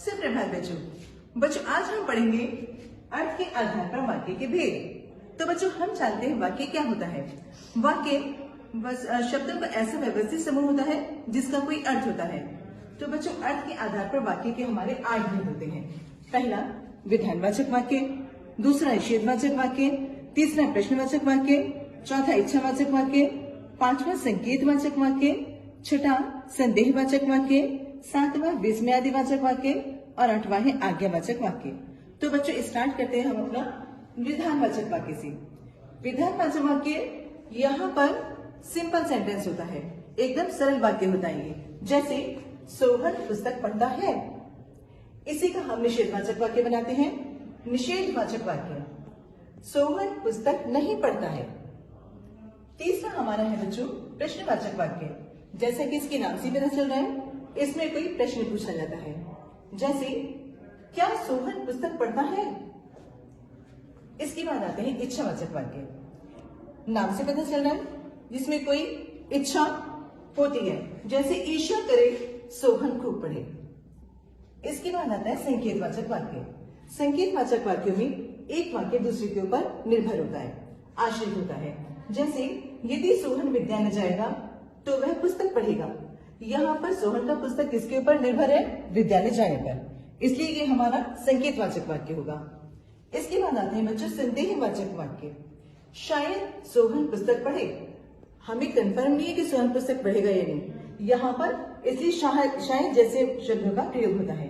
सुप्रभात बच्चों आज हम पढ़ेंगे अर्थ के आधार पर वाक्य के भेद। तो बच्चों हम जानते हैं वाक्य क्या होता है। वाक्य बस शब्दों का ऐसा व्यवस्थित समूह होता है जिसका कोई अर्थ होता है। तो बच्चों अर्थ के आधार पर वाक्य के हमारे 8 भेद होते हैं। पहला विधानवाचक वाक्य, दूसरा निषेधवाचक वाक्य, तीसरा प्रश्नवाचक वाक्य, चौथा इच्छावाचक वाक्य, पांचवा संकेतवाचक वाक्य, छठा संदेहवाचक वाक्य, सातवां विस्मयादिवाचक वाक्य और आठवां है आज्ञावाचक वाक्य। तो बच्चों स्टार्ट करते हैं हम अपना विधानवाचक वाक्य से। विधानवाचक वाक्य यहाँ पर सिंपल सेंटेंस होता है, एकदम सरल वाक्य होता है ये। जैसे सोहन पुस्तक पढ़ता है, इसी का हम निषेधवाचक वाक्य बनाते हैं। निषेधवाचक वाक्य सोहन पुस्तक नहीं पढ़ता है। तीसरा हमारा है बच्चों प्रश्नवाचक वाक्य, जैसा कि इसके नाम से पता चल रहा है इसमें कोई प्रश्न पूछा जाता है। जैसे क्या सोहन पुस्तक पढ़ता है। इसके बाद आते हैं इच्छावाचक वाक्य, नाम से पता चल रहा है जिसमें कोई इच्छा होती है। जैसे ईश्वर करे सोहन खूब पढ़े। इसके बाद आता है संकेतवाचक वाक्य। संकेतवाचक वाक्यों में एक वाक्य दूसरे के ऊपर निर्भर होता है, आश्रित होता है। जैसे यदि सोहन विद्यालय जाएगा तो वह पुस्तक पढ़ेगा। यहाँ पर सोहन का पुस्तक किसके ऊपर निर्भर है? विद्यालय जाने पर, इसलिए ये हमारा संकेतवाचक वाक्य होगा। इसके बाद आते हैं बच्चों संदेहवाचक वाक्य। शायद सोहन पुस्तक पढ़े, हमें कंफर्म नहीं है कि सोहन पुस्तक पढ़ेगा या नहीं, यहाँ पर इसलिए शायद जैसे शब्दों का प्रयोग होता है।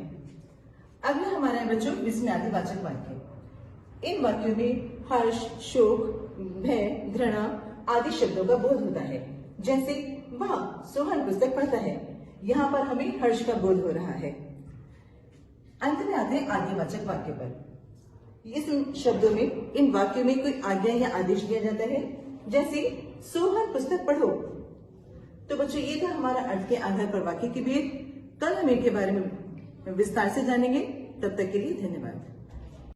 अगला हमारा है बच्चों विस्मयादिवाचक वाक्य। इन वाक्यों में हर्ष, शोक, भय, घृणा आदि शब्दों का बोध होता है। जैसे वाह सोहन पुस्तक पढ़ता है, यहाँ पर हमें हर्ष का बोध हो रहा है। अंत में आते हैं आज्ञावाचक वाक्य पर। इस शब्दों में इन वाक्यों में कोई आज्ञा या आदेश दिया जाता है। जैसे सोहन पुस्तक पढ़ो। तो बच्चों ये था हमारा अर्थ के आधार पर वाक्य के भेद। कल हम इनके बारे में विस्तार से जानेंगे। तब तक के लिए धन्यवाद।